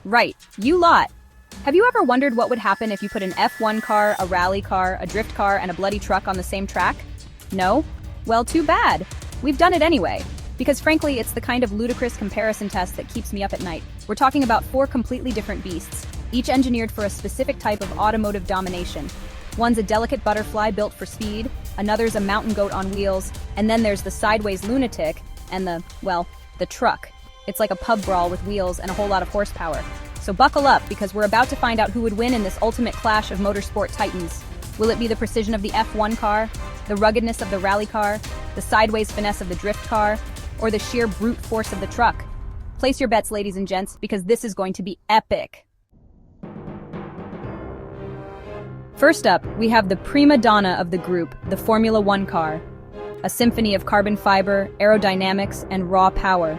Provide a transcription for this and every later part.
Right, you lot. Have you ever wondered what would happen if you put an F1 car, a rally car, a drift car, and a bloody truck on the same track? No? Well, too bad. We've done it anyway. Because frankly, it's the kind of ludicrous comparison test that keeps me up at night. We're talking about four completely different beasts, each engineered for a specific type of automotive domination. One's a delicate butterfly built for speed, another's a mountain goat on wheels, and then there's the sideways lunatic and the truck. It's like a pub brawl with wheels and a whole lot of horsepower. So buckle up, because we're about to find out who would win in this ultimate clash of motorsport titans. Will it be the precision of the F1 car, the ruggedness of the rally car, the sideways finesse of the drift car, or the sheer brute force of the truck? Place your bets, ladies and gents, because this is going to be epic. First up, we have the prima donna of the group, the Formula One car. A symphony of carbon fiber, aerodynamics, and raw power.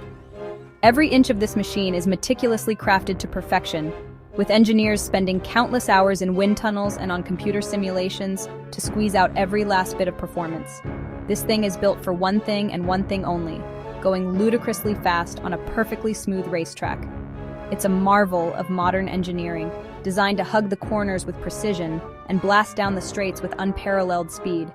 Every inch of this machine is meticulously crafted to perfection, with engineers spending countless hours in wind tunnels and on computer simulations to squeeze out every last bit of performance. This thing is built for one thing and one thing only, going ludicrously fast on a perfectly smooth racetrack. It's a marvel of modern engineering, designed to hug the corners with precision and blast down the straights with unparalleled speed.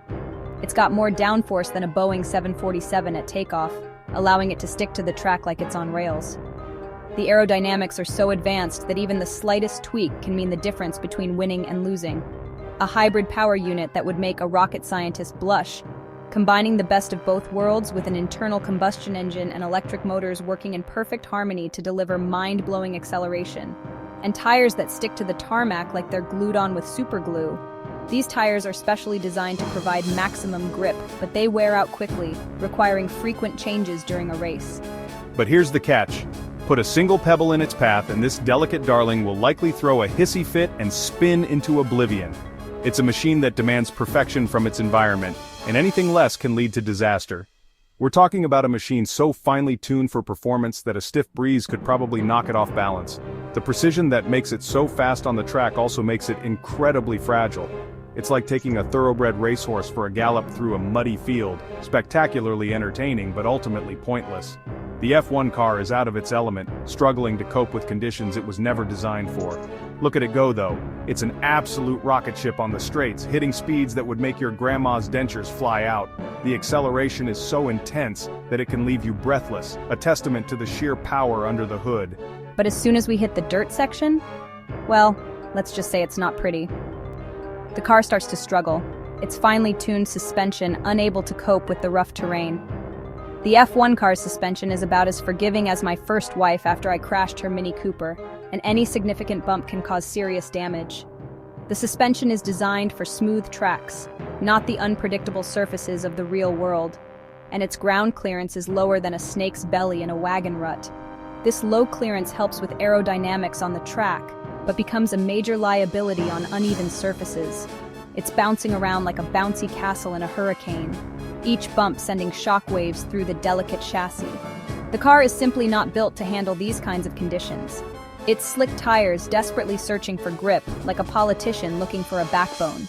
It's got more downforce than a Boeing 747 at takeoff, allowing it to stick to the track like it's on rails. The aerodynamics are so advanced that even the slightest tweak can mean the difference between winning and losing. A hybrid power unit that would make a rocket scientist blush, combining the best of both worlds with an internal combustion engine and electric motors working in perfect harmony to deliver mind-blowing acceleration. And tires that stick to the tarmac like they're glued on with super glue. These tires are specially designed to provide maximum grip, but they wear out quickly, requiring frequent changes during a race. But here's the catch. Put a single pebble in its path and this delicate darling will likely throw a hissy fit and spin into oblivion. It's a machine that demands perfection from its environment, and anything less can lead to disaster. We're talking about a machine so finely tuned for performance that a stiff breeze could probably knock it off balance. The precision that makes it so fast on the track also makes it incredibly fragile. It's like taking a thoroughbred racehorse for a gallop through a muddy field, spectacularly entertaining but ultimately pointless. The F1 car is out of its element, struggling to cope with conditions it was never designed for. Look at it go though. It's an absolute rocket ship on the straights, hitting speeds that would make your grandma's dentures fly out. The acceleration is so intense that it can leave you breathless, a testament to the sheer power under the hood. But as soon as we hit the dirt section, well, let's just say it's not pretty. The car starts to struggle, its finely tuned suspension unable to cope with the rough terrain. The F1 car's suspension is about as forgiving as my first wife after I crashed her Mini Cooper, and any significant bump can cause serious damage. The suspension is designed for smooth tracks, not the unpredictable surfaces of the real world, and its ground clearance is lower than a snake's belly in a wagon rut. This low clearance helps with aerodynamics on the track, but becomes a major liability on uneven surfaces. It's bouncing around like a bouncy castle in a hurricane, each bump sending shockwaves through the delicate chassis. The car is simply not built to handle these kinds of conditions. Its slick tires desperately searching for grip, like a politician looking for a backbone.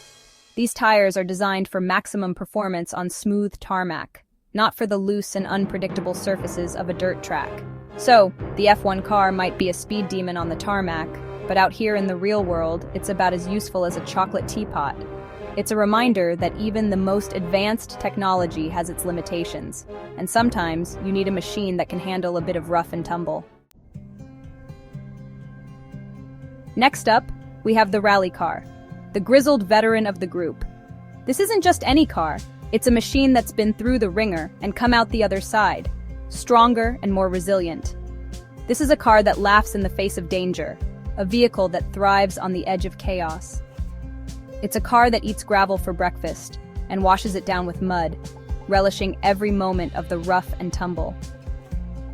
These tires are designed for maximum performance on smooth tarmac, not for the loose and unpredictable surfaces of a dirt track. So, the F1 car might be a speed demon on the tarmac, but out here in the real world, it's about as useful as a chocolate teapot. It's a reminder that even the most advanced technology has its limitations, and sometimes you need a machine that can handle a bit of rough and tumble. Next up, we have the rally car, the grizzled veteran of the group. This isn't just any car, it's a machine that's been through the ringer and come out the other side, stronger and more resilient. This is a car that laughs in the face of danger, a vehicle that thrives on the edge of chaos. It's a car that eats gravel for breakfast and washes it down with mud, relishing every moment of the rough and tumble.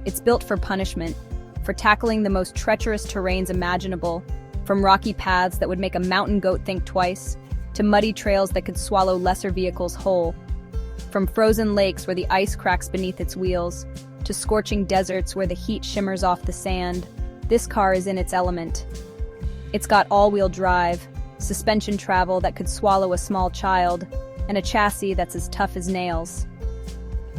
It's built for punishment, for tackling the most treacherous terrains imaginable, from rocky paths that would make a mountain goat think twice, to muddy trails that could swallow lesser vehicles whole, from frozen lakes where the ice cracks beneath its wheels, to scorching deserts where the heat shimmers off the sand. This car is in its element. It's got all-wheel drive, suspension travel that could swallow a small child, and a chassis that's as tough as nails.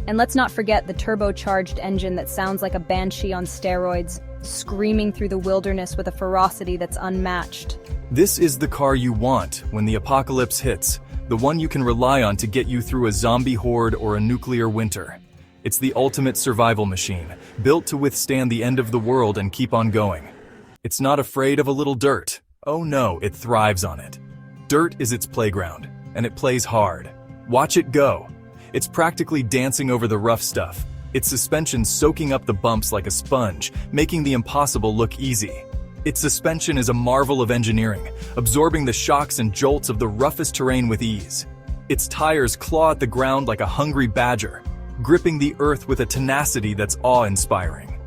And let's not forget the turbocharged engine that sounds like a banshee on steroids, screaming through the wilderness with a ferocity that's unmatched. This is the car you want when the apocalypse hits, the one you can rely on to get you through a zombie horde or a nuclear winter. It's the ultimate survival machine, built to withstand the end of the world and keep on going. It's not afraid of a little dirt. Oh no, it thrives on it. Dirt is its playground, and it plays hard. Watch it go. It's practically dancing over the rough stuff, its suspension soaking up the bumps like a sponge, making the impossible look easy. Its suspension is a marvel of engineering, absorbing the shocks and jolts of the roughest terrain with ease. Its tires claw at the ground like a hungry badger, gripping the earth with a tenacity that's awe-inspiring.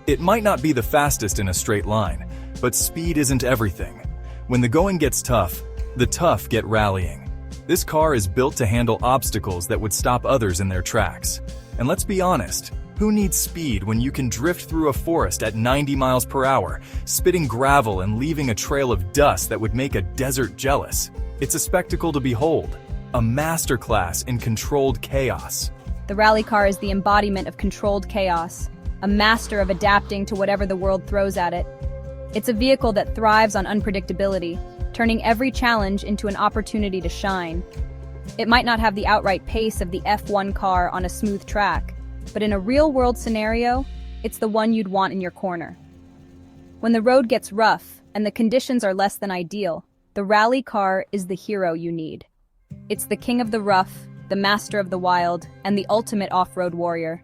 It might not be the fastest in a straight line, but speed isn't everything. When the going gets tough, the tough get rallying. This car is built to handle obstacles that would stop others in their tracks. And let's be honest, who needs speed when you can drift through a forest at 90 miles per hour, spitting gravel and leaving a trail of dust that would make a desert jealous? It's a spectacle to behold, a masterclass in controlled chaos. The rally car is the embodiment of controlled chaos, a master of adapting to whatever the world throws at it. It's a vehicle that thrives on unpredictability, turning every challenge into an opportunity to shine. It might not have the outright pace of the F1 car on a smooth track, but in a real-world scenario, it's the one you'd want in your corner. When the road gets rough and the conditions are less than ideal, the rally car is the hero you need. It's the king of the rough, the master of the wild, and the ultimate off-road warrior.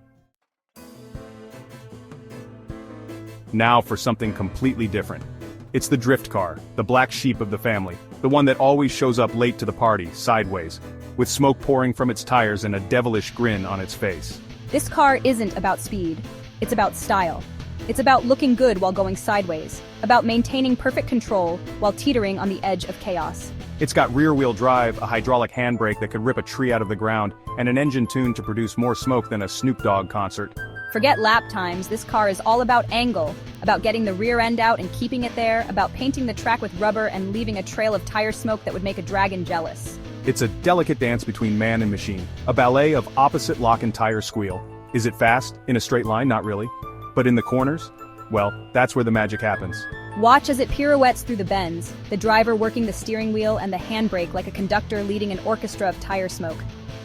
Now for something completely different. It's the drift car, the black sheep of the family, the one that always shows up late to the party, sideways, with smoke pouring from its tires and a devilish grin on its face. This car isn't about speed, it's about style. It's about looking good while going sideways, about maintaining perfect control while teetering on the edge of chaos. It's got rear-wheel drive, a hydraulic handbrake that could rip a tree out of the ground, and an engine tuned to produce more smoke than a Snoop Dogg concert. Forget lap times, this car is all about angle, about getting the rear end out and keeping it there, about painting the track with rubber and leaving a trail of tire smoke that would make a dragon jealous. It's a delicate dance between man and machine, a ballet of opposite lock and tire squeal. Is it fast? In a straight line? Not really. But in the corners? Well, that's where the magic happens. Watch as it pirouettes through the bends, the driver working the steering wheel and the handbrake like a conductor leading an orchestra of tire smoke.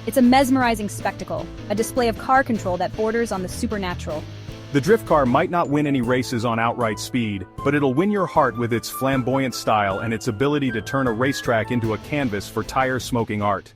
It's a mesmerizing spectacle, a display of car control that borders on the supernatural. The drift car might not win any races on outright speed, but it'll win your heart with its flamboyant style and its ability to turn a racetrack into a canvas for tire-smoking art.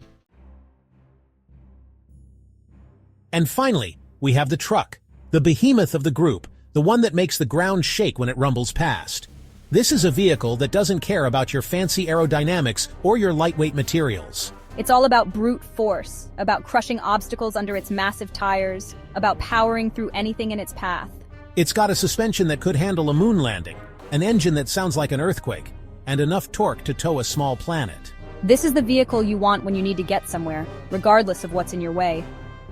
And finally, we have the truck, the behemoth of the group, the one that makes the ground shake when it rumbles past. This is a vehicle that doesn't care about your fancy aerodynamics or your lightweight materials. It's all about brute force, about crushing obstacles under its massive tires, about powering through anything in its path. It's got a suspension that could handle a moon landing, an engine that sounds like an earthquake, and enough torque to tow a small planet. This is the vehicle you want when you need to get somewhere, regardless of what's in your way.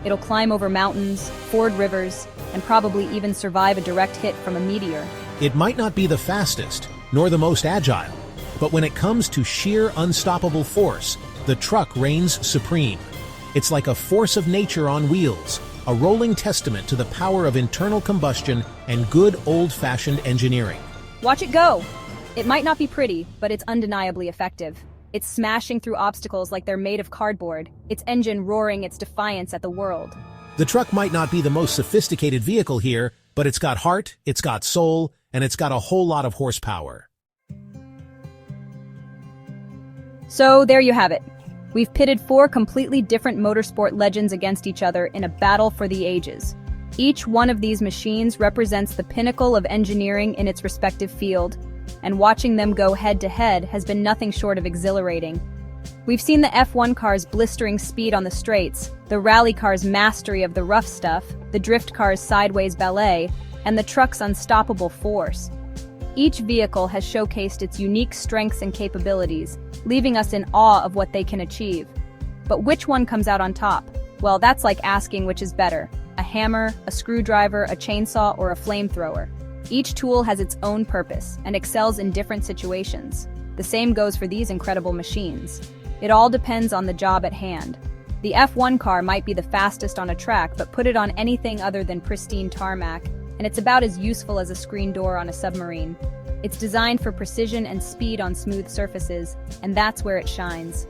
It'll climb over mountains, ford rivers, and probably even survive a direct hit from a meteor. It might not be the fastest, nor the most agile, but when it comes to sheer unstoppable force, the truck reigns supreme. It's like a force of nature on wheels, a rolling testament to the power of internal combustion and good old-fashioned engineering. Watch it go! It might not be pretty, but it's undeniably effective. It's smashing through obstacles like they're made of cardboard, its engine roaring its defiance at the world. The truck might not be the most sophisticated vehicle here, but it's got heart, it's got soul, and it's got a whole lot of horsepower. So there you have it. We've pitted 4 completely different motorsport legends against each other in a battle for the ages. Each one of these machines represents the pinnacle of engineering in its respective field, and watching them go head-to-head has been nothing short of exhilarating. We've seen the F1 car's blistering speed on the straights, the rally car's mastery of the rough stuff, the drift car's sideways ballet, and the truck's unstoppable force. Each vehicle has showcased its unique strengths and capabilities, leaving us in awe of what they can achieve. But which one comes out on top? Well, that's like asking which is better, a hammer, a screwdriver, a chainsaw, or a flamethrower. Each tool has its own purpose and excels in different situations. The same goes for these incredible machines. It all depends on the job at hand. The F1 car might be the fastest on a track, but put it on anything other than pristine tarmac, and it's about as useful as a screen door on a submarine. It's designed for precision and speed on smooth surfaces, and that's where it shines.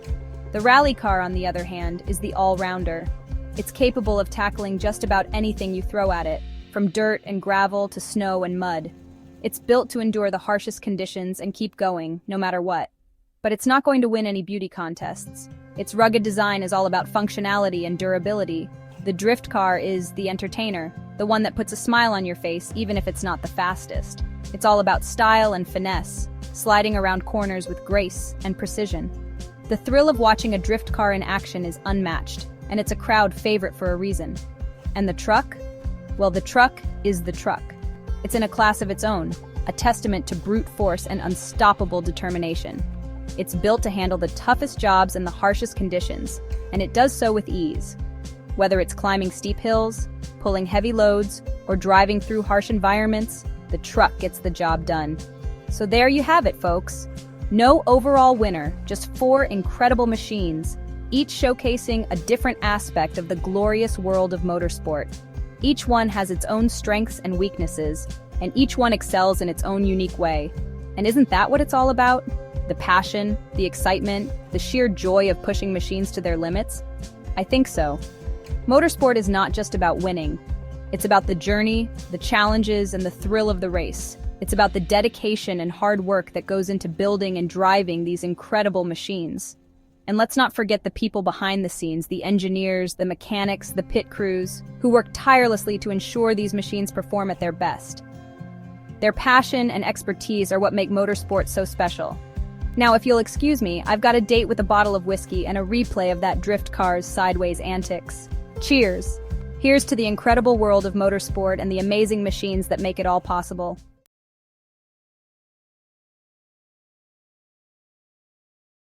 The rally car, on the other hand, is the all-rounder. It's capable of tackling just about anything you throw at it, from dirt and gravel to snow and mud. It's built to endure the harshest conditions and keep going, no matter what. But it's not going to win any beauty contests. Its rugged design is all about functionality and durability. The drift car is the entertainer, the one that puts a smile on your face even if it's not the fastest. It's all about style and finesse, sliding around corners with grace and precision. The thrill of watching a drift car in action is unmatched, and it's a crowd favorite for a reason. And the truck? Well, the truck is the truck. It's in a class of its own, a testament to brute force and unstoppable determination. It's built to handle the toughest jobs and the harshest conditions, and it does so with ease. Whether it's climbing steep hills, pulling heavy loads, or driving through harsh environments, the truck gets the job done. So there you have it, folks. No overall winner, just 4 incredible machines, each showcasing a different aspect of the glorious world of motorsport. Each one has its own strengths and weaknesses, and each one excels in its own unique way. And isn't that what it's all about? The passion, the excitement, the sheer joy of pushing machines to their limits? I think so. Motorsport is not just about winning. It's about the journey, the challenges, and the thrill of the race. It's about the dedication and hard work that goes into building and driving these incredible machines. And let's not forget the people behind the scenes, the engineers, the mechanics, the pit crews, who work tirelessly to ensure these machines perform at their best. Their passion and expertise are what make motorsport so special. Now, if you'll excuse me, I've got a date with a bottle of whiskey and a replay of that drift car's sideways antics. Cheers! Here's to the incredible world of motorsport and the amazing machines that make it all possible.